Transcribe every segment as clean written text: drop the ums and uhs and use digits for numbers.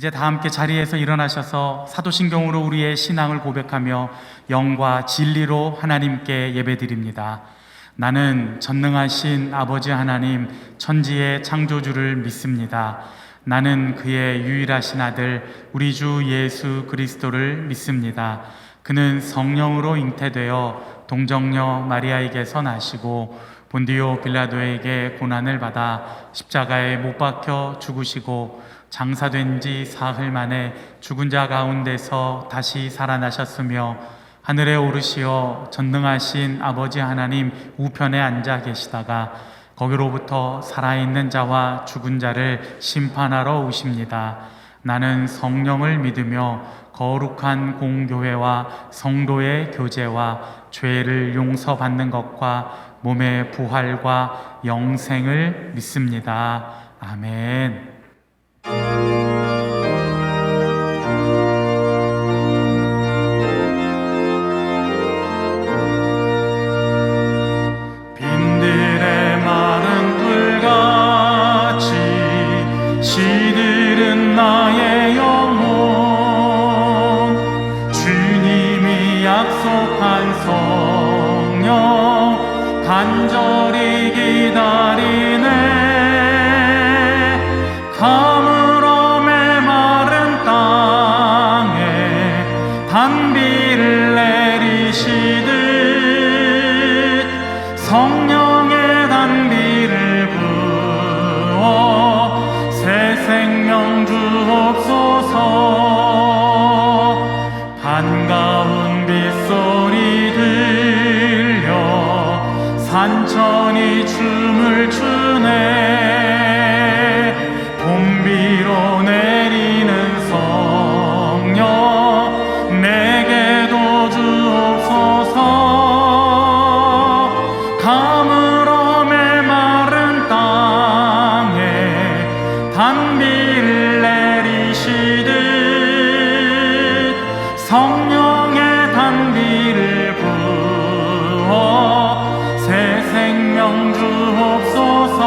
이제 다 함께 자리에서 일어나셔서 사도신경으로 우리의 신앙을 고백하며 영과 진리로 하나님께 예배드립니다. 나는 전능하신 아버지 하나님 천지의 창조주를 믿습니다. 나는 그의 유일하신 아들 우리 주 예수 그리스도를 믿습니다. 그는 성령으로 잉태되어 동정녀 마리아에게서 나시고 본디오 빌라도에게 고난을 받아 십자가에 못 박혀 죽으시고 장사된 지 사흘 만에 죽은 자 가운데서 다시 살아나셨으며 하늘에 오르시어 전능하신 아버지 하나님 우편에 앉아 계시다가 거기로부터 살아있는 자와 죽은 자를 심판하러 오십니다. 나는 성령을 믿으며 거룩한 공교회와 성도의 교제와 죄를 용서받는 것과 몸의 부활과 영생을 믿습니다. 아멘. 빈들의 마른 뿔같이 시들은 나의 영혼 주님이 약속한 성령 간절히 기다리네. 가물어 메마른 땅에 단비를 내리시듯 성령의 단비를 부어 새 생명 주옵소서. 반가운 빗소리 들려 산천이 춤을 추네. 봄비로 내리는 성령 내게도 주옵소서. 가물어 메마른 땅에 단비를 내리시듯 성령의 단비를 부어 새 생명 주옵소서.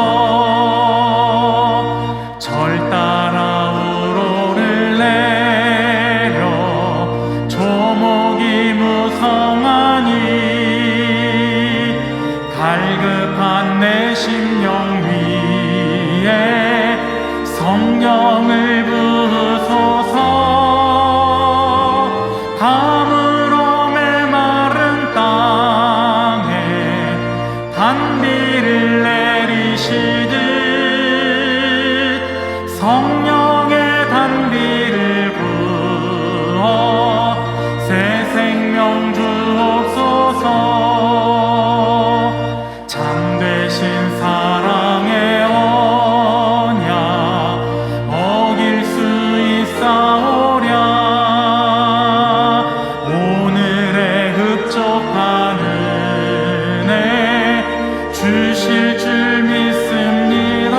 절 따라 우로를 내려 조목이 무성하니 갈급한 내 심령 위에 성령을 부으소서. 가물어 메마른 땅에 단비를 내리시듯 성령의 단비를 부어 새 생명 주옵소서. 참되신 사랑의 언약 어길 수 있사오랴. 오늘의 흡족한 은혜 주실 줄 믿습니다.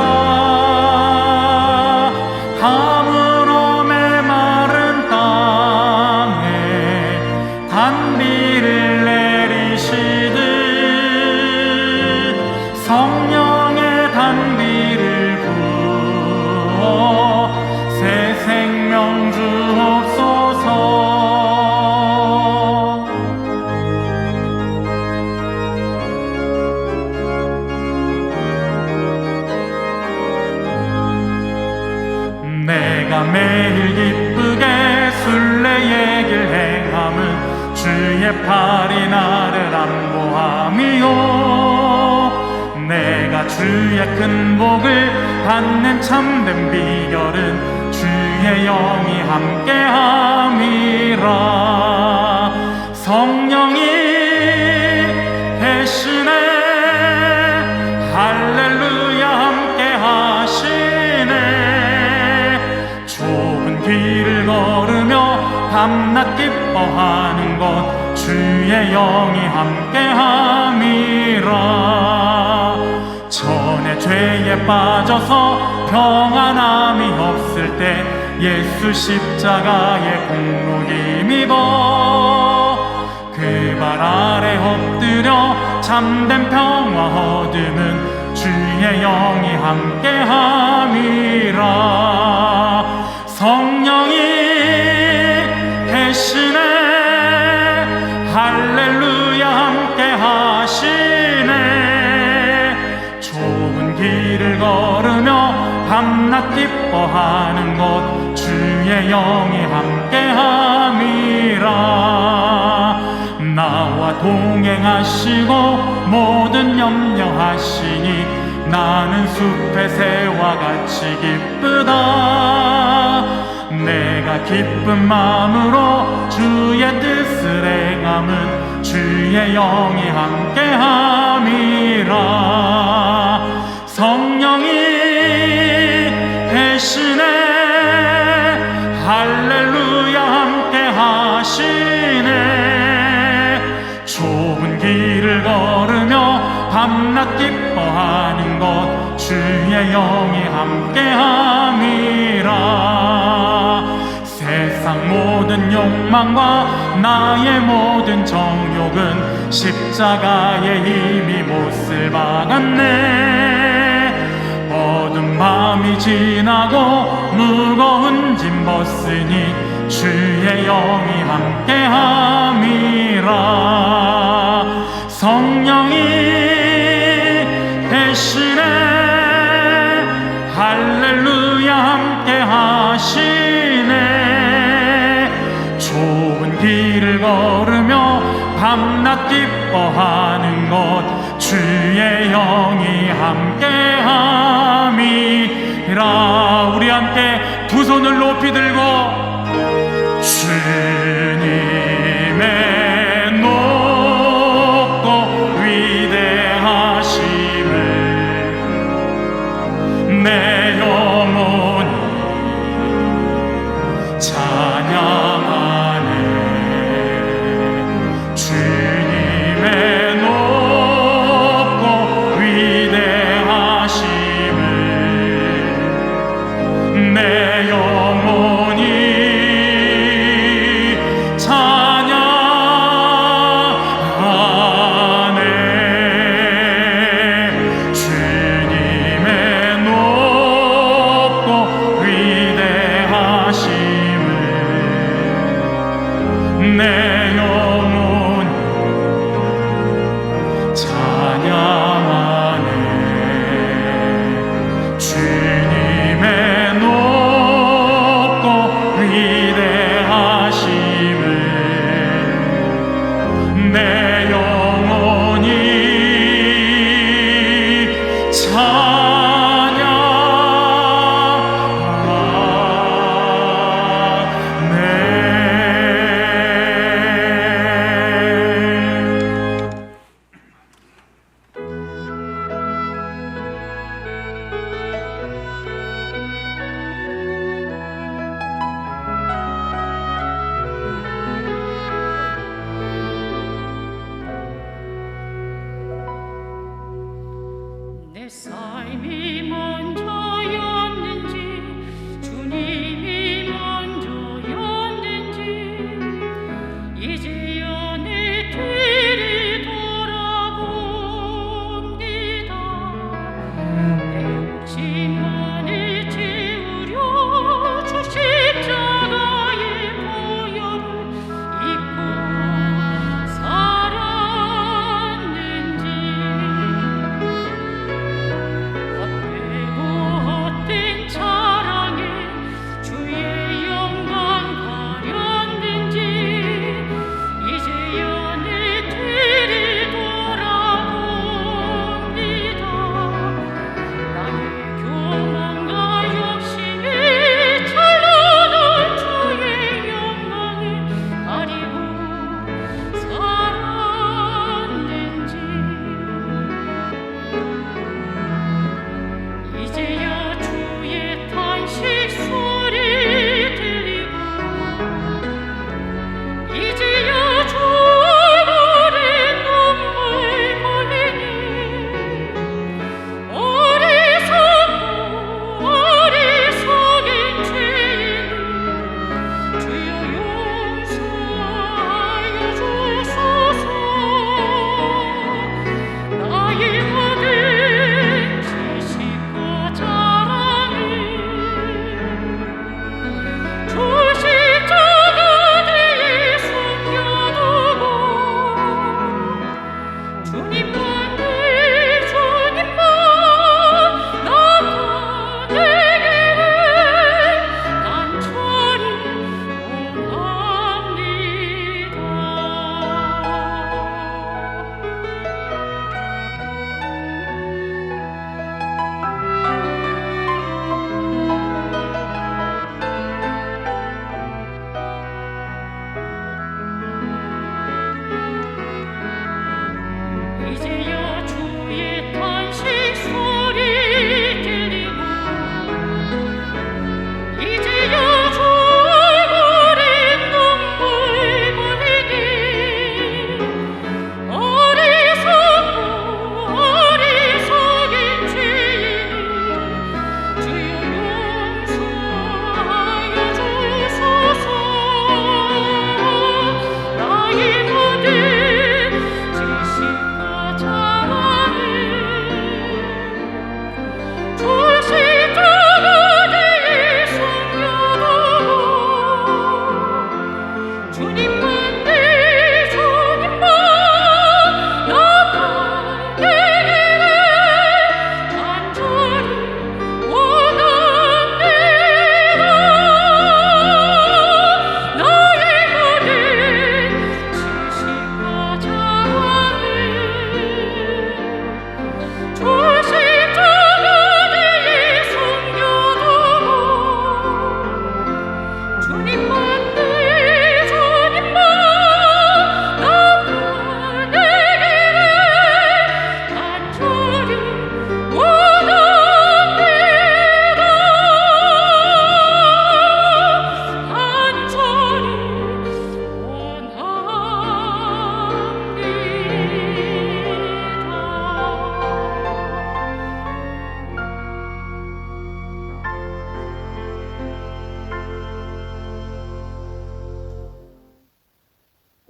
가물어 메마른 땅에 단비를 내리시듯 성령의 단비를 부어 새 생명 주옵소서. 내가 매일 기쁘게 순례의 길 행함은 주의 팔이 나를 안보함이요. 내가 주의 큰 복을 받는 참된 비결은 주의 영이 함께함이라. 성령이 대신에 할렐루야 함께하시네. 좁은 길을 걸으며 밤낮 기뻐하는 것 주의 영이 함께함이라. 전에 죄에 빠져서 평안함이 없을 때 예수 십자가의 공로 힘입어 그 발 아래 엎드려 참된 평화 얻음은 주의 영이 함께함이라. 성령 기뻐하는 것 주의 영이 함께함이라. 나와 동행하시고 모든 염려하시니 나는 숲의 새와 같이 기쁘다. 내가 기쁜 마음으로 주의 뜻을 행함은 주의 영이 함께함이라. 성령이 대신에 할렐루야 함께하시네. 좁은 길을 걸으며 밤낮 기뻐하는 것 주의 영이 함께함이라. 세상 모든 욕망과 나의 모든 정욕은 십자가의 힘이 못을 박았네. 어두운 밤이 지나고 무거운 짐 벗으니 주의 영이 함께함이라. 성령이 대신에 할렐루야 함께하시네. 좁은 길을 걸으며 밤낮 기뻐하는 것 주의 영이 함께함이라. 우리 함께 두 손을 높이 들고 주님의 높고 위대하심을 내 영혼이 찬양하네. 주님의 높고 위대하심을 내 영혼이 찬양하네. 주님의 높고 위대하심을 내 영혼이 찬양하네. 주님의 높고 위대하심을 내 영혼이 찬양하네.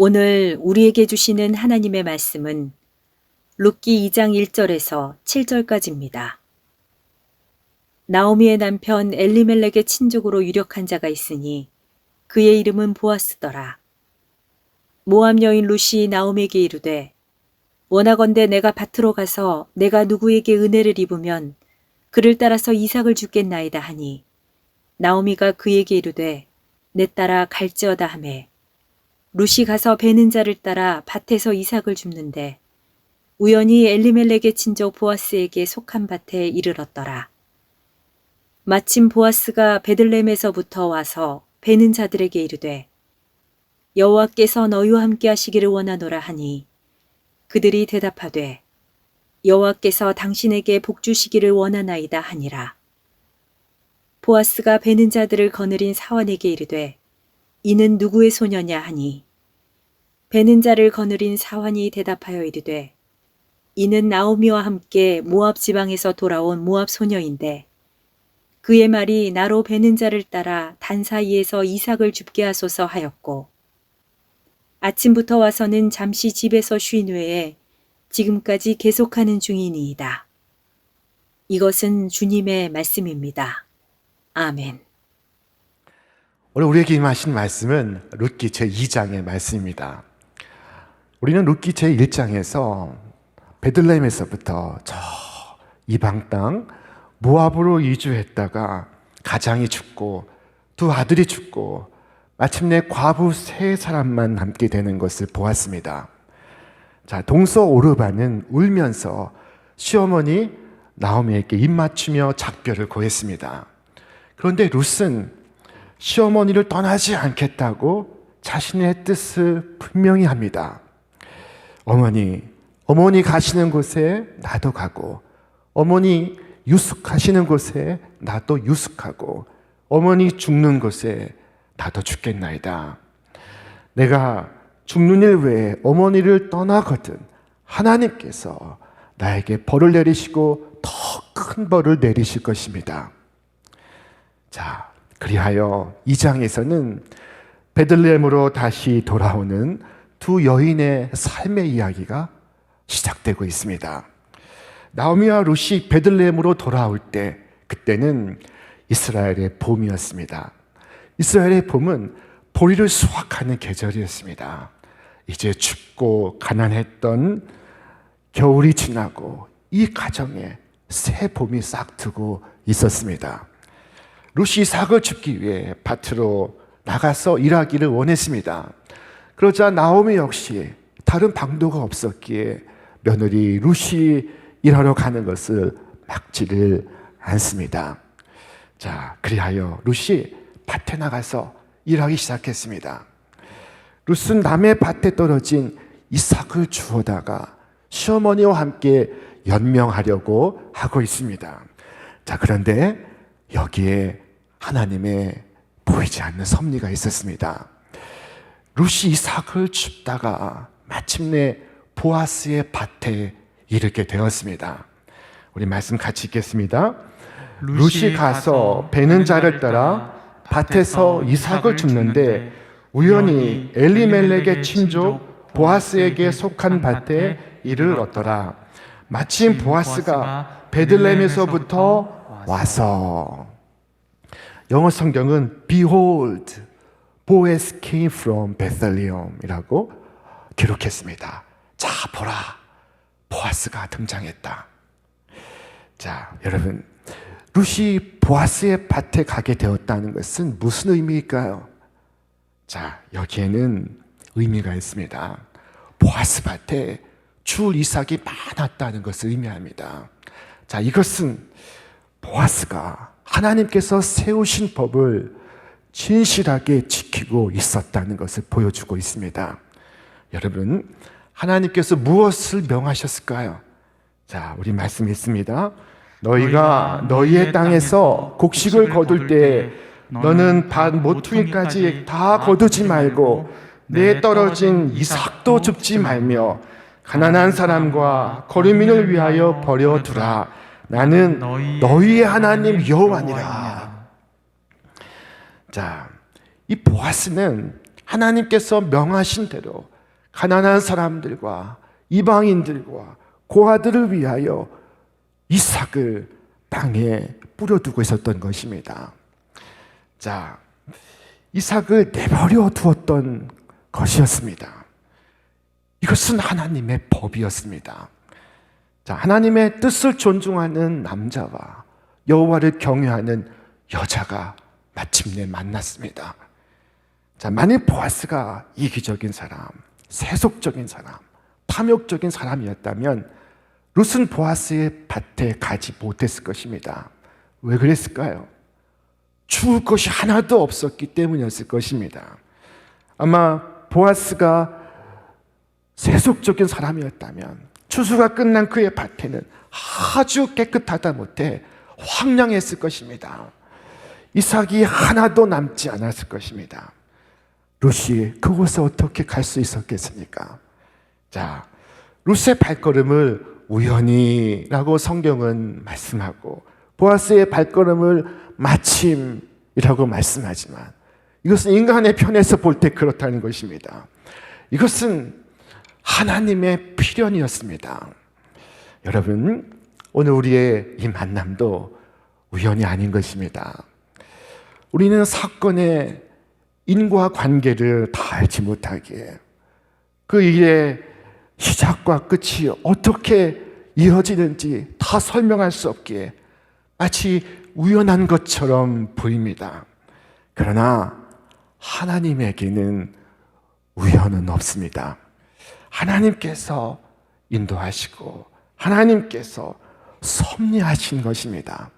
오늘 우리에게 주시는 하나님의 말씀은 룻기 2장 1절에서 7절까지입니다. 나오미의 남편 엘리멜렉의 친족으로 유력한 자가 있으니 그의 이름은 보아스더라. 모압 여인 룻이 나오미에게 이르되 원하건대 내가 밭으로 가서 내가 누구에게 은혜를 입으면 그를 따라서 이삭을 주겠나이다 하니 나오미가 그에게 이르되 내 딸아 갈지어다 하매 룻이 가서 베는 자를 따라 밭에서 이삭을 줍는데 우연히 엘리멜렉의 친족 보아스에게 속한 밭에 이르렀더라. 마침 보아스가 베들레헴에서부터 와서 베는 자들에게 이르되 여호와께서 너희와 함께 하시기를 원하노라 하니 그들이 대답하되 여호와께서 당신에게 복 주시기를 원하나이다 하니라. 보아스가 베는 자들을 거느린 사환에게 이르되 이는 누구의 소녀냐 하니 베는 자를 거느린 사환이 대답하여 이르되 이는 나오미와 함께 모압 지방에서 돌아온 모압 소녀인데 그의 말이 나로 베는 자를 따라 단 사이에서 이삭을 줍게 하소서 하였고 아침부터 와서는 잠시 집에서 쉰 후에 지금까지 계속하는 중이니이다. 이것은 주님의 말씀입니다. 아멘. 오늘 우리에게 임하신 말씀은 룻기 제2장의 말씀입니다. 우리는 룻기 제1장에서 베들레헴에서부터 저 이방 땅 모압으로 이주했다가 가장이 죽고 두 아들이 죽고 마침내 과부 세 사람만 남게 되는 것을 보았습니다. 자, 동서 오르반은 울면서 시어머니 나오미에게 입맞추며 작별을 고했습니다. 그런데 룻은 시어머니를 떠나지 않겠다고 자신의 뜻을 분명히 합니다. 어머니 가시는 곳에 나도 가고 어머니 유숙하시는 곳에 나도 유숙하고 어머니 죽는 곳에 나도 죽겠나이다. 내가 죽는 일 외에 어머니를 떠나거든 하나님께서 나에게 벌을 내리시고 더 큰 벌을 내리실 것입니다. 자, 그리하여 이 장에서는 베들레헴으로 다시 돌아오는 두 여인의 삶의 이야기가 시작되고 있습니다. 나오미와 룻이 베들레헴으로 돌아올 때 그때는 이스라엘의 봄이었습니다. 이스라엘의 봄은 보리를 수확하는 계절이었습니다. 이제 춥고 가난했던 겨울이 지나고 이 가정에 새 봄이 싹 트고 있었습니다. 룻이 이삭을 줍기 위해 밭으로 나가서 일하기를 원했습니다. 그러자 나오미 역시 다른 방도가 없었기에 며느리 룻이 일하러 가는 것을 막지를 않습니다. 자, 그리하여 룻이 밭에 나가서 일하기 시작했습니다. 룻은 남의 밭에 떨어진 이삭을 주워다가 시어머니와 함께 연명하려고 하고 있습니다. 자, 그런데 여기에 하나님의 보이지 않는 섭리가 있었습니다. 룻이 이삭을 줍다가 마침내 보아스의 밭에 이르게 되었습니다. 우리 말씀 같이 읽겠습니다. 룻이 가서 베는 자를 따라 밭에서 이삭을 줍는데 우연히 엘리멜렉의 친족 보아스에게 속한 밭에 이르렀더라. 마침 보아스가 베들레헴에서부터 와서, 영어 성경은 Behold, Boaz came from Bethlehem 이라고 기록했습니다. 자, 보라, 보아스가 등장했다. 자, 여러분, 룻이 보아스의 밭에 가게 되었다는 것은 무슨 의미일까요? 자, 여기에는 의미가 있습니다. 보아스 밭에 줄 이삭이 많았다는 것을 의미합니다. 자, 이것은 보아스가 하나님께서 세우신 법을 진실하게 지키고 있었다는 것을 보여주고 있습니다. 여러분, 하나님께서 무엇을 명하셨을까요? 자, 우리 말씀 있습니다. 너희가 너희의 땅에서 곡식을 거둘 때 너는 밭 모퉁이까지 다 거두지 말고 내 떨어진 이삭도 줍지 말며 가난한 사람과 거류민을 위하여 버려두라. 나는 너희의 하나님 여호와니라. 자, 이 보아스는 하나님께서 명하신 대로 가난한 사람들과 이방인들과 고아들을 위하여 이삭을 땅에 뿌려두고 있었던 것입니다. 자, 이삭을 내버려 두었던 것이었습니다. 이것은 하나님의 법이었습니다. 자, 하나님의 뜻을 존중하는 남자와 여호와를 경외하는 여자가 마침내 만났습니다. 자, 만일 보아스가 이기적인 사람, 세속적인 사람, 탐욕적인 사람이었다면 룻은 보아스의 밭에 가지 못했을 것입니다. 왜 그랬을까요? 죽을 것이 하나도 없었기 때문이었을 것입니다. 아마 보아스가 세속적인 사람이었다면 추수가 끝난 그의 밭에는 아주 깨끗하다 못해 황량했을 것입니다. 이삭이 하나도 남지 않았을 것입니다. 룻이 그곳에 어떻게 갈 수 있었겠습니까? 자, 룻의 발걸음을 우연히라고 성경은 말씀하고 보아스의 발걸음을 마침이라고 말씀하지만 이것은 인간의 편에서 볼 때 그렇다는 것입니다. 이것은 하나님의 필연이었습니다. 여러분, 오늘 우리의 이 만남도 우연이 아닌 것입니다. 우리는 사건의 인과 관계를 다 알지 못하기에 그 일의 시작과 끝이 어떻게 이어지는지 다 설명할 수 없기에 마치 우연한 것처럼 보입니다. 그러나 하나님에게는 우연은 없습니다. 하나님께서 인도하시고 하나님께서 섭리하신 것입니다.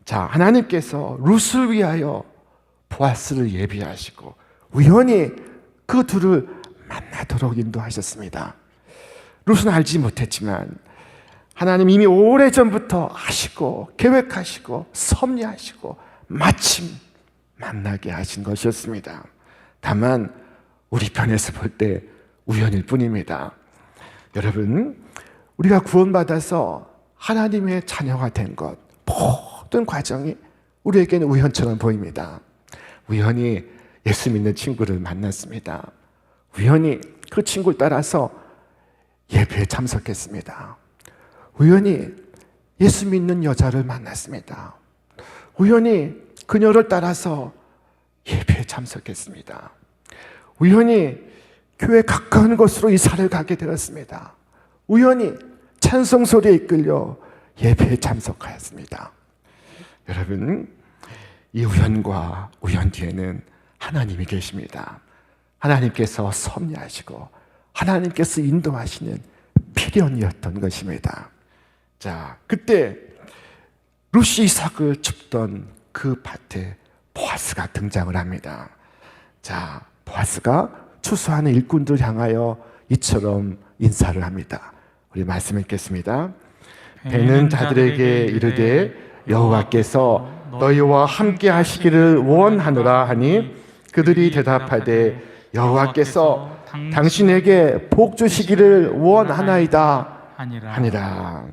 자, 하나님께서 룻을 위하여 보아스를 예비하시고 우연히 그 둘을 만나도록 인도하셨습니다. 룻은 알지 못했지만 하나님 이미 오래전부터 하시고 계획하시고 섭리하시고 마침 만나게 하신 것이었습니다. 다만 우리 편에서 볼 때 우연일 뿐입니다. 여러분, 우리가 구원받아서 하나님의 자녀가 된 것, 모든 과정이 우리에게는 우연처럼 보입니다. 우연히 예수 믿는 친구를 만났습니다. 우연히 그 친구를 따라서 예배에 참석했습니다. 우연히 예수 믿는 여자를 만났습니다. 우연히 그녀를 따라서 예배에 참석했습니다. 우연히 교회 가까운 곳으로 이사를 가게 되었습니다. 우연히 찬송 소리에 이끌려 예배에 참석하였습니다. 여러분, 이 우연과 우연 뒤에는 하나님이 계십니다. 하나님께서 섭리하시고 하나님께서 인도하시는 필연이었던 것입니다. 자, 그때 룻이 이삭을 줍던 그 밭에 보아스가 등장을 합니다. 자, 보아스가 추수하는 일꾼들 향하여 이처럼 인사를 합니다. 우리 말씀 읽겠습니다. 배는 자들에게 이르되 여호와께서 너희와 함께 하시기를 원하노라 하니 그들이 대답하되 여호와께서 당신에게 복 주시기를 원하나이다 하니라.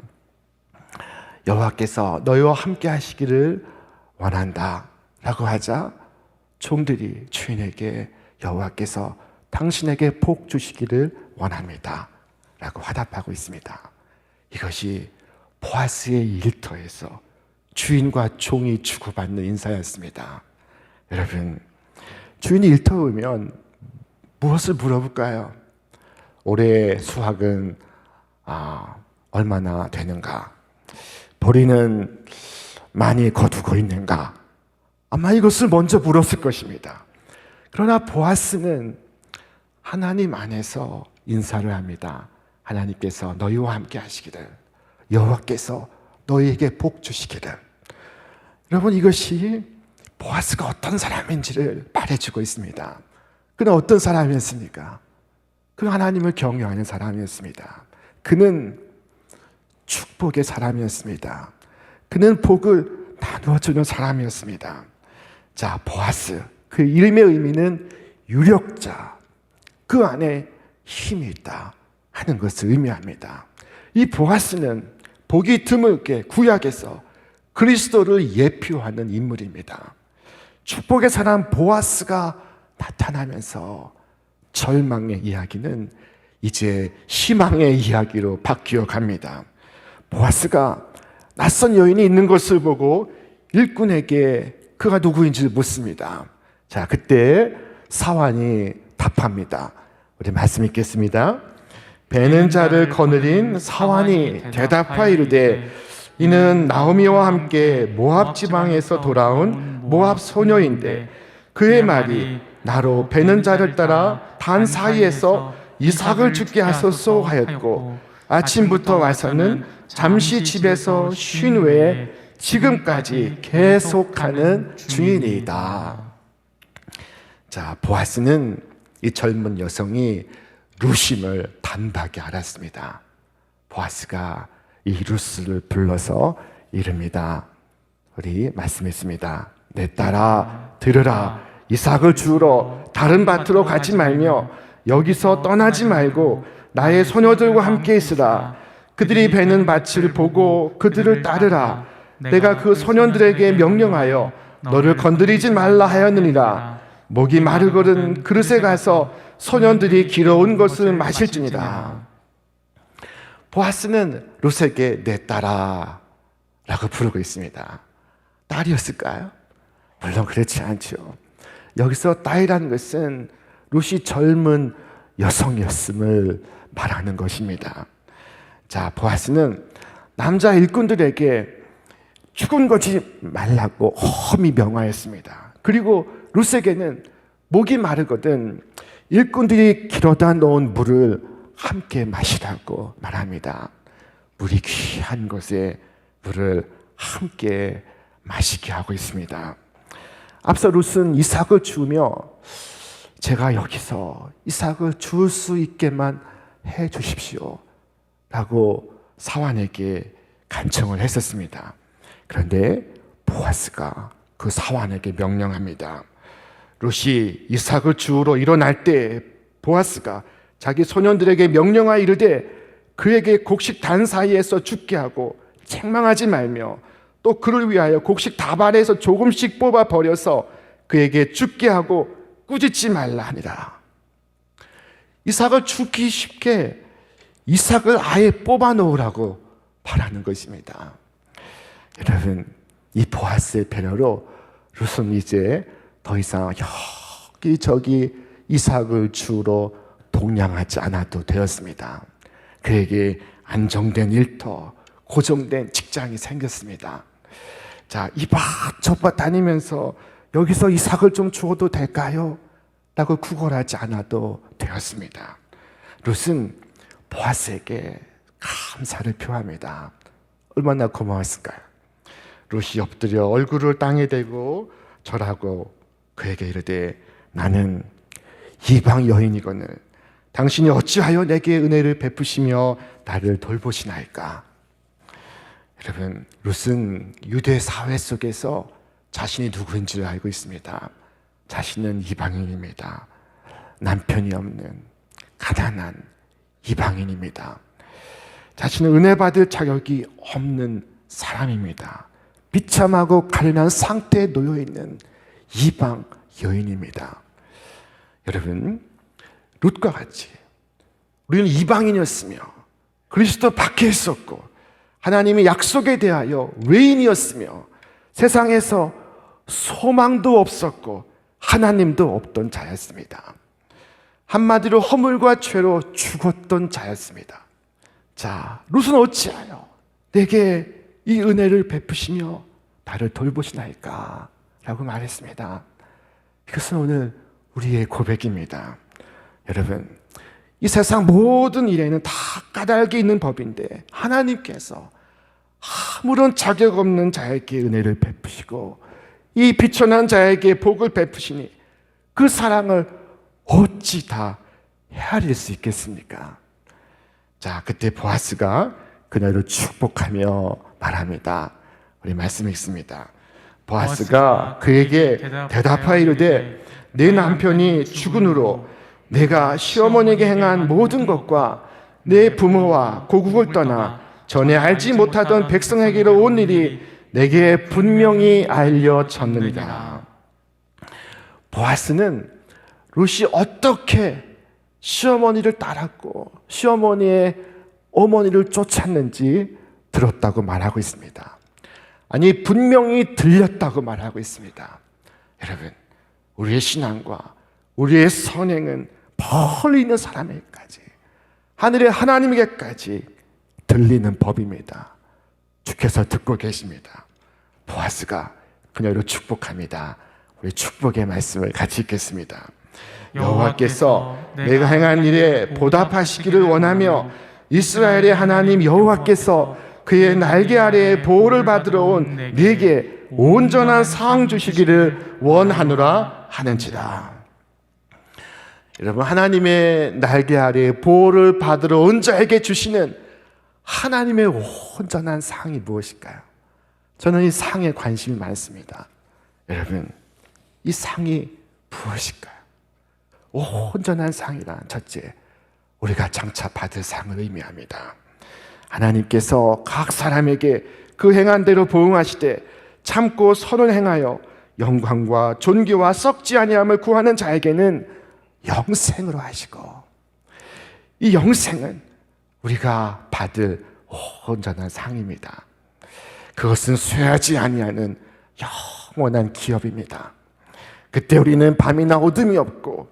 여호와께서 너희와 함께 하시기를 원한다 라고 하자 종들이 주인에게 여호와께서 당신에게 복 주시기를 원합니다 라고 화답하고 있습니다. 이것이 보아스의 일터에서 주인과 종이 주고받는 인사였습니다. 여러분, 주인이 일터에 오면 무엇을 물어볼까요? 올해 수확은 얼마나 되는가? 보리는 많이 거두고 있는가? 아마 이것을 먼저 물었을 것입니다. 그러나 보아스는 하나님 안에서 인사를 합니다. 하나님께서 너희와 함께 하시기를, 여호와께서 너희에게 복 주시기를. 여러분, 이것이 보아스가 어떤 사람인지를 말해주고 있습니다. 그는 어떤 사람이었습니까? 그는 하나님을 경외하는 사람이었습니다. 그는 축복의 사람이었습니다. 그는 복을 나누어주는 사람이었습니다. 자, 보아스, 그 이름의 의미는 유력자, 그 안에 힘이 있다 하는 것을 의미합니다. 이 보아스는 보기 드물게 구약에서 그리스도를 예표하는 인물입니다. 축복의 사람 보아스가 나타나면서 절망의 이야기는 이제 희망의 이야기로 바뀌어 갑니다. 보아스가 낯선 여인이 있는 것을 보고 일꾼에게 그가 누구인지 묻습니다. 자, 그때 사환이 답합니다. 우리 말씀 읽겠습니다. 베는 자를 거느린 사환이 대답하이르되 이는 나오미와 함께 모압 지방에서 돌아온 모압 소녀인데 그의 말이 나로 베는 자를 따라 단 사이에서 이삭을 죽게 하소서 하였고 아침부터 와서는 잠시 집에서 쉰 후에 지금까지 계속하는 중이니이다. 자, 보아스는 이 젊은 여성이 루심을 단박에 알았습니다. 보아스가 이 루스를 불러서 이릅니다. 우리 말씀했습니다. 내 딸아 들으라. 이삭을 주우러 다른 밭으로 가지 말며 여기서 떠나지 말고 나의 소녀들과 함께 있으라. 그들이 베는 밭을 보고 그들을 따르라. 내가 그 소년들에게 명령하여 너를 건드리지 말라 하였느니라. 목이 마르거든 그릇에 가서 소년들이 길어온 것을 마실지니라. 보아스는 룻에게 내 딸아 라고 부르고 있습니다. 딸이었을까요? 물론 그렇지 않죠. 여기서 딸이라는 것은 룻이 젊은 여성이었음을 말하는 것입니다. 자, 보아스는 남자 일꾼들에게 죽은 거지 말라고 험히 명하였습니다. 그리고 룻에게는 목이 마르거든 일꾼들이 길어다 놓은 물을 함께 마시라고 말합니다. 물이 귀한 곳에 물을 함께 마시게 하고 있습니다. 앞서 룻은 이삭을 주우며 제가 여기서 이삭을 주울 수 있게만 해 주십시오 라고 사환에게 간청을 했었습니다. 그런데 보아스가 그 사환에게 명령합니다. 룻이 이삭을 주우러 일어날 때 보아스가 자기 소년들에게 명령하여 이르되 그에게 곡식 단 사이에서 죽게 하고 책망하지 말며 또 그를 위하여 곡식 다발에서 조금씩 뽑아 버려서 그에게 죽게 하고 꾸짖지 말라 하니라. 이삭을 죽기 쉽게 이삭을 아예 뽑아 놓으라고 바라는 것입니다. 여러분, 이 보아스의 배려로 룻은 이제 더 이상 여기저기 이삭을 주우러 동냥하지 않아도 되었습니다. 그에게 안정된 일터, 고정된 직장이 생겼습니다. 자, 이 밭 저 밭 다니면서 여기서 이삭을 좀 주워도 될까요? 라고 구걸하지 않아도 되었습니다. 룻은 보아스에게 감사를 표합니다. 얼마나 고마웠을까요? 룻이 엎드려 얼굴을 땅에 대고 절하고 그에게 이르되 나는 이방 여인이거늘 당신이 어찌하여 내게 은혜를 베푸시며 나를 돌보시나이까. 여러분, 룻은 유대 사회 속에서 자신이 누구인지를 알고 있습니다. 자신은 이방인입니다. 남편이 없는 가난한 이방인입니다. 자신은 은혜 받을 자격이 없는 사람입니다. 비참하고 가련한 상태에 놓여 있는 이방 여인입니다. 여러분, 룻과 같이 우리는 이방인이었으며 그리스도 밖에 있었고 하나님의 약속에 대하여 외인이었으며 세상에서 소망도 없었고 하나님도 없던 자였습니다. 한마디로 허물과 죄로 죽었던 자였습니다. 자, 룻은 어찌하여 내게 이 은혜를 베푸시며 나를 돌보시나이까 라고 말했습니다. 이것은 오늘 우리의 고백입니다. 여러분, 이 세상 모든 일에는 다 까닭이 있는 법인데 하나님께서 아무런 자격 없는 자에게 은혜를 베푸시고 이 비천한 자에게 복을 베푸시니 그 사랑을 어찌 다 헤아릴 수 있겠습니까? 자, 그때 보아스가 그녀를 축복하며 말합니다. 우리 말씀 읽습니다. 보아스가 그에게 대답하여 이르되 내 남편이 죽은 후로 내가 시어머니에게 행한 모든 것과 내 부모와 고국을 떠나 전에 알지 못하던 백성에게로 온 일이 내게 분명히 알려졌느니라. 보아스는 룻이 어떻게 시어머니를 따랐고 시어머니의 어머니를 쫓았는지 들었다고 말하고 있습니다. 아니, 분명히 들렸다고 말하고 있습니다. 여러분, 우리의 신앙과 우리의 선행은 멀리 있는 사람에게까지, 하늘의 하나님에게까지 들리는 법입니다. 주께서 듣고 계십니다. 보아스가 그녀를 축복합니다. 우리 축복의 말씀을 같이 읽겠습니다. 여호와께서 내가 행한 일에 보답하시기를 원하며 이스라엘의 하나님 여호와께서 그의 날개 아래에 보호를 받으러 온 네게 온전한 상 주시기를 원하노라 하는지라. 여러분, 하나님의 날개 아래에 보호를 받으러 온 자에게 주시는 하나님의 온전한 상이 무엇일까요? 저는 이 상에 관심이 많습니다. 여러분, 이 상이 무엇일까요? 온전한 상이란 첫째, 우리가 장차 받을 상을 의미합니다. 하나님께서 각 사람에게 그 행한 대로 보응하시되 참고 선을 행하여 영광과 존귀와 썩지 아니함을 구하는 자에게는 영생으로 하시고, 이 영생은 우리가 받을 온전한 상입니다. 그것은 쇠하지 아니하는 영원한 기업입니다. 그때 우리는 밤이나 어둠이 없고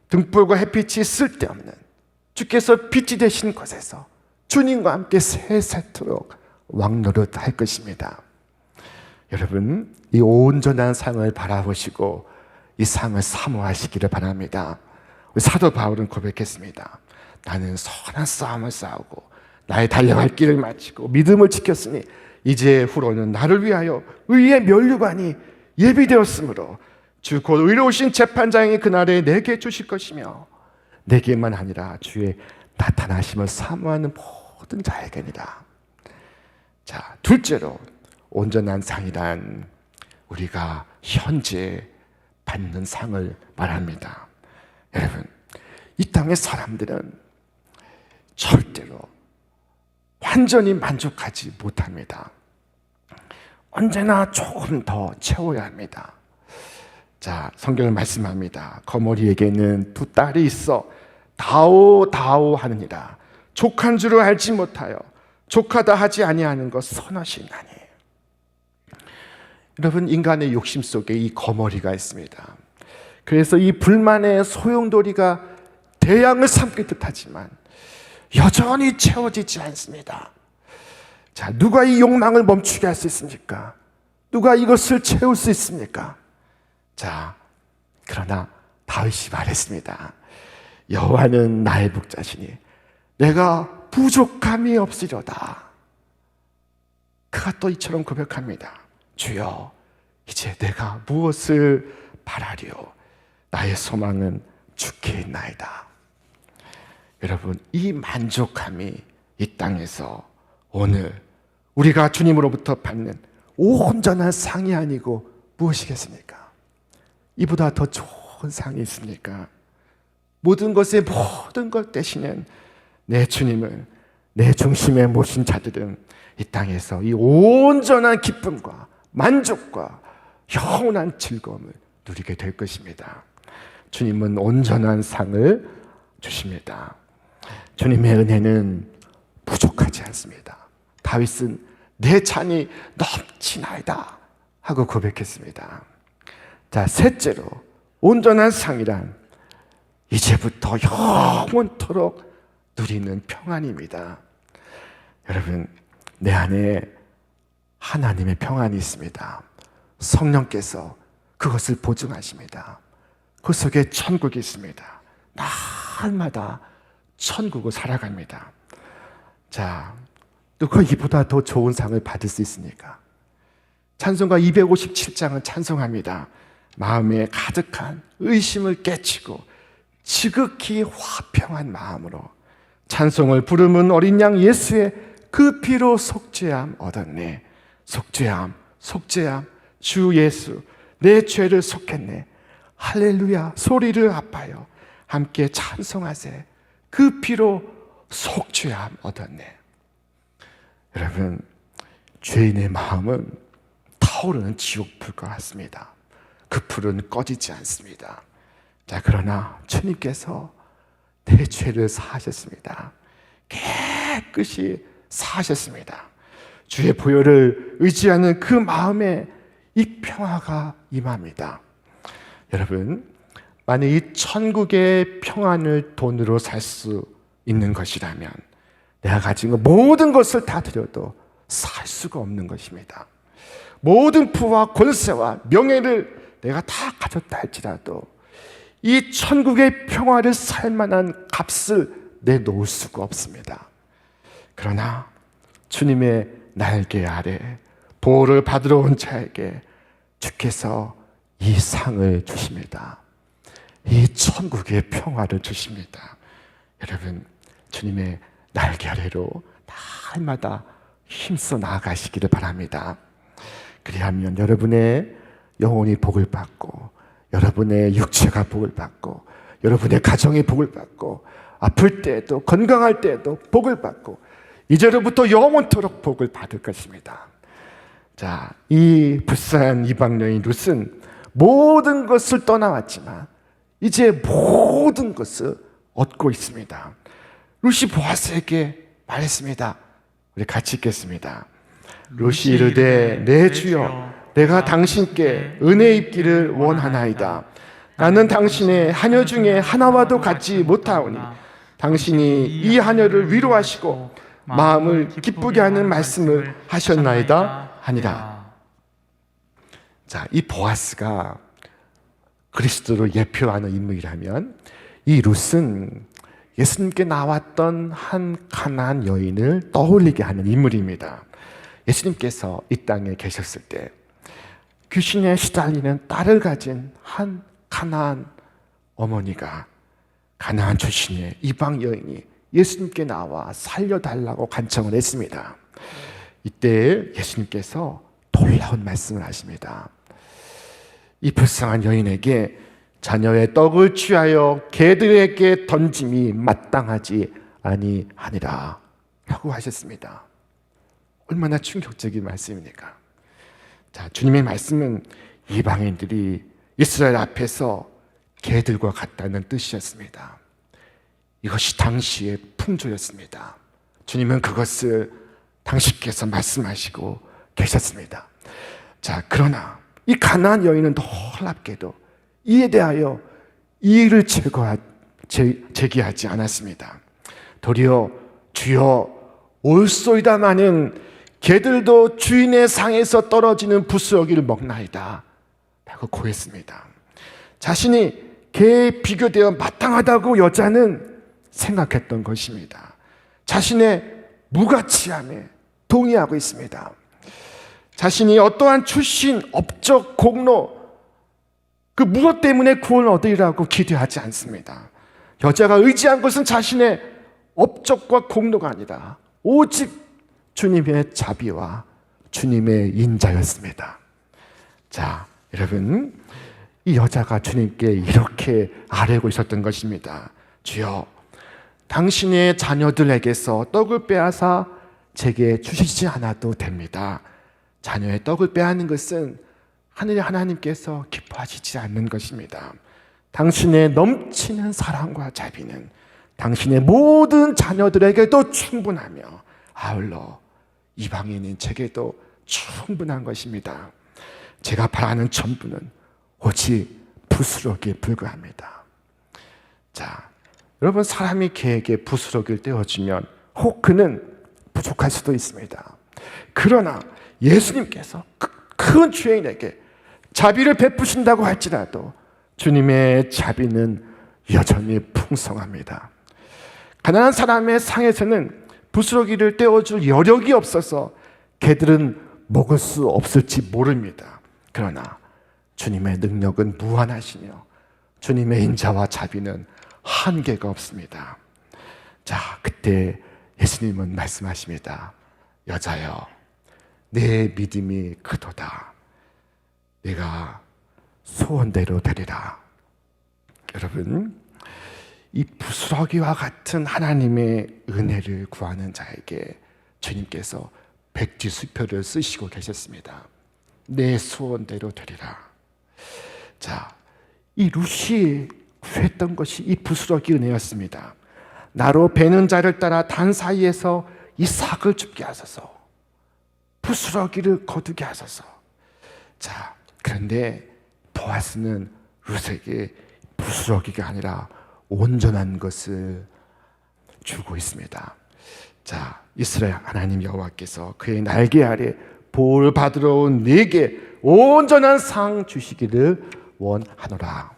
등불과 햇빛이 쓸데없는 주께서 빛이 되신 곳에서 주님과 함께 세세토록 왕노릇할 것입니다. 여러분, 이 온전한 상을 바라보시고 이 상을 사모하시기를 바랍니다. 사도 바울은 고백했습니다. 나는 선한 싸움을 싸우고 나의 달려갈 길을 마치고 믿음을 지켰으니 이제 후로는 나를 위하여 의의 면류관이 예비되었으므로 주 곧 의로우신 재판장이 그날에 내게 주실 것이며 내게만 아니라 주의 나타나심을 사모하는 모든 자에게니라. 자, 둘째로 온전한 상이란 우리가 현재 받는 상을 말합니다. 여러분, 이 땅의 사람들은 절대로 완전히 만족하지 못합니다. 언제나 조금 더 채워야 합니다. 자, 성경을 말씀합니다. 거머리에게는 두 딸이 있어 다오 하느니라. 족한 줄을 알지 못하여 족하다 하지 아니하는 것 선하시나니. 여러분, 인간의 욕심 속에 이 거머리가 있습니다. 그래서 이 불만의 소용돌이가 대양을 삼키듯 하지만 여전히 채워지지 않습니다. 자, 누가 이 욕망을 멈추게 할 수 있습니까? 누가 이것을 채울 수 있습니까? 자, 그러나 다윗이 말했습니다. 여호와는 나의 목자시니 내가 부족함이 없으려다. 그가 또 이처럼 고백합니다. 주여, 이제 내가 무엇을 바라리요? 나의 소망은 주께 있나이다. 여러분, 이 만족함이 이 땅에서 오늘 우리가 주님으로부터 받는 온전한 상이 아니고 무엇이겠습니까? 이보다 더 좋은 상이 있습니까? 모든 것에 모든 걸 대신은 내 주님을 내 중심에 모신 자들은 이 땅에서 이 온전한 기쁨과 만족과 영원한 즐거움을 누리게 될 것입니다. 주님은 온전한 상을 주십니다. 주님의 은혜는 부족하지 않습니다. 다윗은 내 찬이 넘치나이다 하고 고백했습니다. 자, 셋째로 온전한 상이란 이제부터 영원토록 누리는 평안입니다. 여러분, 내 안에 하나님의 평안이 있습니다. 성령께서 그것을 보증하십니다. 그 속에 천국이 있습니다. 날마다 천국을 살아갑니다. 자, 누가 이보다 더 좋은 상을 받을 수 있습니까? 찬송가 257장은 찬송합니다. 마음에 가득한 의심을 깨치고 지극히 화평한 마음으로 찬송을 부르는 어린 양 예수의 그 피로 속죄함 얻었네. 속죄함, 속죄함, 주 예수 내 죄를 속했네. 할렐루야 소리를 합하여 함께 찬송하세. 그 피로 속죄함 얻었네. 여러분, 죄인의 마음은 타오르는 지옥불과 같습니다. 그 불은 꺼지지 않습니다. 자, 그러나 주님께서 내 죄를 사하셨습니다. 깨끗이 사하셨습니다. 주의 보혈을 의지하는 그 마음에 이 평화가 임합니다. 여러분, 만약 이 천국의 평안을 돈으로 살 수 있는 것이라면 내가 가진 것 모든 것을 다 드려도 살 수가 없는 것입니다. 모든 부와 권세와 명예를 내가 다 가졌다 할지라도 이 천국의 평화를 살 만한 값을 내놓을 수가 없습니다. 그러나 주님의 날개 아래 보호를 받으러 온 자에게 주께서 이 상을 주십니다. 이 천국의 평화를 주십니다. 여러분, 주님의 날개 아래로 날마다 힘써 나아가시기를 바랍니다. 그리하면 여러분의 영혼이 복을 받고, 여러분의 육체가 복을 받고, 여러분의 가정이 복을 받고, 아플 때에도 건강할 때에도 복을 받고, 이제로부터 영원토록 복을 받을 것입니다. 자, 이 불쌍한 이방 여인 룻은 모든 것을 떠나왔지만 이제 모든 것을 얻고 있습니다. 룻이 보아스에게 말했습니다. 우리 같이 읽겠습니다. 룻이 이르되 내 주여, 내가 당신께 은혜 입기를 원하나이다. 나는 당신의 하녀 중에 하나와도 같지 못하오니 당신이 이 하녀를 위로하시고 마음을 기쁘게 하는 말씀을 하셨나이다 하니라. 자, 이 보아스가 그리스도를 예표하는 인물이라면 이 룻은 예수님께 나왔던 한 가나안 여인을 떠올리게 하는 인물입니다. 예수님께서 이 땅에 계셨을 때 귀신에 시달리는 딸을 가진 한 가나안 어머니가, 가나안 출신의 이방 여인이 예수님께 나와 살려달라고 간청을 했습니다. 이때 예수님께서 놀라운 말씀을 하십니다. 이 불쌍한 여인에게 자녀의 떡을 취하여 개들에게 던짐이 마땅하지 아니하니라 라고 하셨습니다. 얼마나 충격적인 말씀입니까? 자, 주님의 말씀은 이방인들이 이스라엘 앞에서 개들과 같다는 뜻이었습니다. 이것이 당시의 풍조였습니다. 주님은 그것을 당신께서 말씀하시고 계셨습니다. 자, 그러나 이 가나안 여인은 놀랍게도 이에 대하여 이의를 제기하지 않았습니다. 도리어 주여 올소이다마는 개들도 주인의 상에서 떨어지는 부스러기를 먹나이다 라고 고했습니다. 자신이 개에 비교되어 마땅하다고 여자는 생각했던 것입니다. 자신의 무가치함에 동의하고 있습니다. 자신이 어떠한 출신, 업적, 공로, 그 무엇 때문에 구원을 얻으리라고 기대하지 않습니다. 여자가 의지한 것은 자신의 업적과 공로가 아니라 오직 주님의 자비와 주님의 인자였습니다. 자, 여러분, 이 여자가 주님께 이렇게 아뢰고 있었던 것입니다. 주여, 당신의 자녀들에게서 떡을 빼앗아 제게 주시지 않아도 됩니다. 자녀의 떡을 빼앗는 것은 하늘의 하나님께서 기뻐하시지 않는 것입니다. 당신의 넘치는 사랑과 자비는 당신의 모든 자녀들에게도 충분하며 아울러 이방인인 제게도 충분한 것입니다. 제가 바라는 전부는 오직 부스러기에 불과합니다. 자, 여러분, 사람이 개에게 부스러기를 떼어주면 혹 그는 부족할 수도 있습니다. 그러나 예수님께서 큰 죄인에게 자비를 베푸신다고 할지라도 주님의 자비는 여전히 풍성합니다. 가난한 사람의 상에서는 부스러기를 떼어줄 여력이 없어서 개들은 먹을 수 없을지 모릅니다. 그러나 주님의 능력은 무한하시며 주님의 인자와 자비는 한계가 없습니다. 자, 그때 예수님은 말씀하십니다. 여자여, 내 믿음이 크도다. 내가 소원대로 되리라. 여러분, 이 부스러기와 같은 하나님의 은혜를 구하는 자에게 주님께서 백지수표를 쓰시고 계셨습니다. 내 소원대로 되리라. 자, 이 룻이 구했던 것이 이 부스러기 은혜였습니다. 나로 베는 자를 따라 단 사이에서 이삭을 죽게 하소서. 부스러기를 거두게 하소서. 자, 그런데 보아스는 룻에게 부스러기가 아니라 온전한 것을 주고 있습니다. 자, 이스라엘 하나님 여호와께서 그의 날개 아래 보호를 받으러 온 네게 온전한 상 주시기를 원하노라.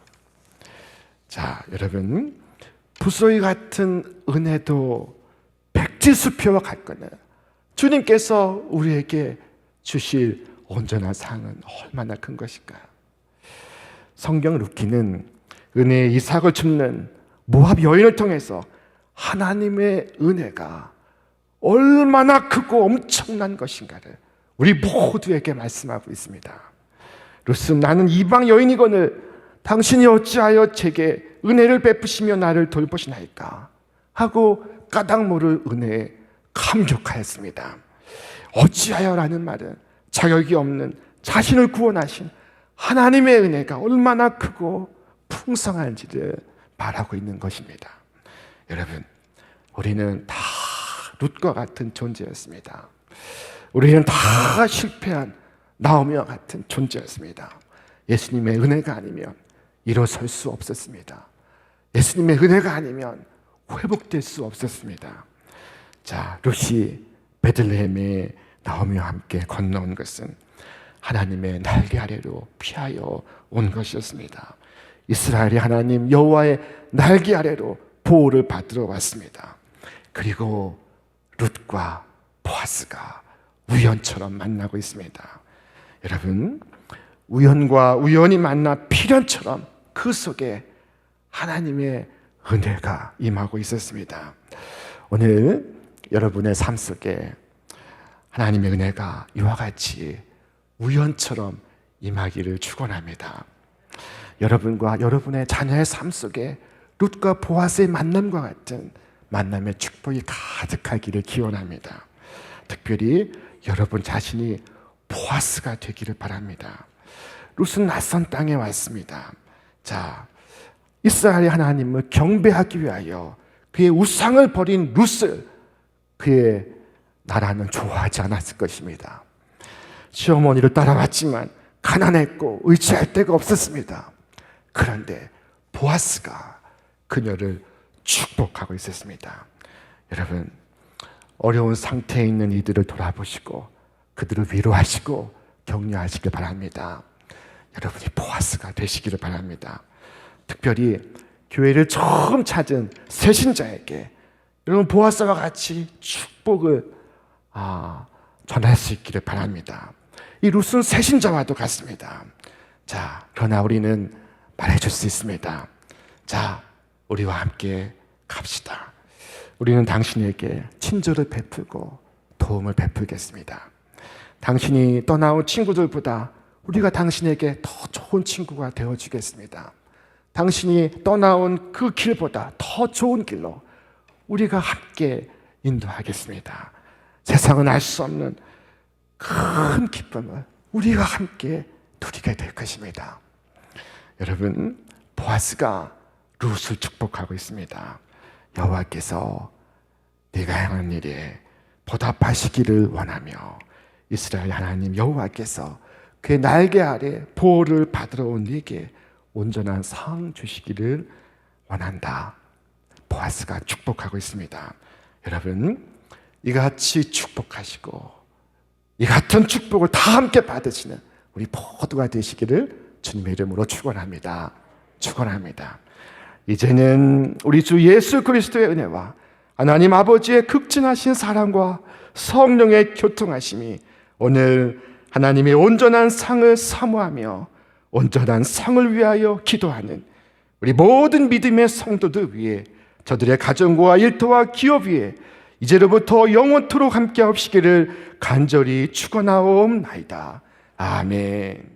자, 여러분, 부스러기 같은 은혜도 백지수표와 같거늘 주님께서 우리에게 주실 온전한 상은 얼마나 큰 것일까요? 성경 루키는 은혜의 이삭을 줍는 모압 여인을 통해서 하나님의 은혜가 얼마나 크고 엄청난 것인가를 우리 모두에게 말씀하고 있습니다. 룻은 나는 이방 여인이거늘 당신이 어찌하여 제게 은혜를 베푸시며 나를 돌보시나이까 하고 까닭 모를 은혜에 감격하였습니다. 어찌하여라는 말은 자격이 없는 자신을 구원하신 하나님의 은혜가 얼마나 크고 풍성한지를 말하고 있는 것입니다. 여러분, 우리는 다 룻과 같은 존재였습니다. 우리는 다 실패한 나오미와 같은 존재였습니다. 예수님의 은혜가 아니면 일어설 수 없었습니다. 예수님의 은혜가 아니면 회복될 수 없었습니다. 자, 룻이 베들레헴에 나오미와 함께 건너온 것은 하나님의 날개 아래로 피하여 온 것이었습니다. 이스라엘이 하나님 여호와의 날개 아래로 보호를 받으러 왔습니다. 그리고 룻과 보아스가 우연처럼 만나고 있습니다. 여러분, 우연과 우연히 만나 필연처럼 그 속에 하나님의 은혜가 임하고 있었습니다. 오늘 여러분의 삶 속에 하나님의 은혜가 이와 같이 우연처럼 임하기를 축원합니다. 여러분과 여러분의 자녀의 삶 속에 룻과 보아스의 만남과 같은 만남의 축복이 가득하기를 기원합니다. 특별히 여러분 자신이 보아스가 되기를 바랍니다. 룻은 낯선 땅에 왔습니다. 자, 이스라엘의 하나님을 경배하기 위하여 그의 우상을 버린 룻을 그의 나라는 좋아하지 않았을 것입니다. 시어머니를 따라왔지만 가난했고 의지할 데가 없었습니다. 그런데 보아스가 그녀를 축복하고 있었습니다. 여러분, 어려운 상태에 있는 이들을 돌아보시고 그들을 위로하시고 격려하시길 바랍니다. 여러분이 보아스가 되시기를 바랍니다. 특별히 교회를 처음 찾은 새신자에게 여러분 보아스와 같이 축복을 전할 수 있기를 바랍니다. 이 룻은 새신자와도 같습니다. 자, 그러나 우리는 말해줄 수 있습니다. 자, 우리와 함께 갑시다. 우리는 당신에게 친절을 베풀고 도움을 베풀겠습니다. 당신이 떠나온 친구들보다 우리가 당신에게 더 좋은 친구가 되어주겠습니다. 당신이 떠나온 그 길보다 더 좋은 길로 우리가 함께 인도하겠습니다. 세상은 알 수 없는 큰 기쁨을 우리가 함께 누리게 될 것입니다. 여러분, 보아스가 룻을 축복하고 있습니다. 여호와께서 네가 행한 일에 보답하시기를 원하며 이스라엘 하나님 여호와께서 그의 날개 아래 보호를 받으러 온 네게 온전한 상 주시기를 원한다. 보아스가 축복하고 있습니다. 여러분, 이같이 축복하시고 이 같은 축복을 다 함께 받으시는 우리 모두가 되시기를 주님의 이름으로 축원합니다. 축원합니다. 이제는 우리 주 예수 그리스도의 은혜와 하나님 아버지의 극진하신 사랑과 성령의 교통하심이 오늘 하나님의 온전한 상을 사모하며 온전한 상을 위하여 기도하는 우리 모든 믿음의 성도들 위해 저들의 가정과 일터와 기업 위에 이제로부터 영원토록 함께 하시기를 간절히 축원하옵나이다. 아멘.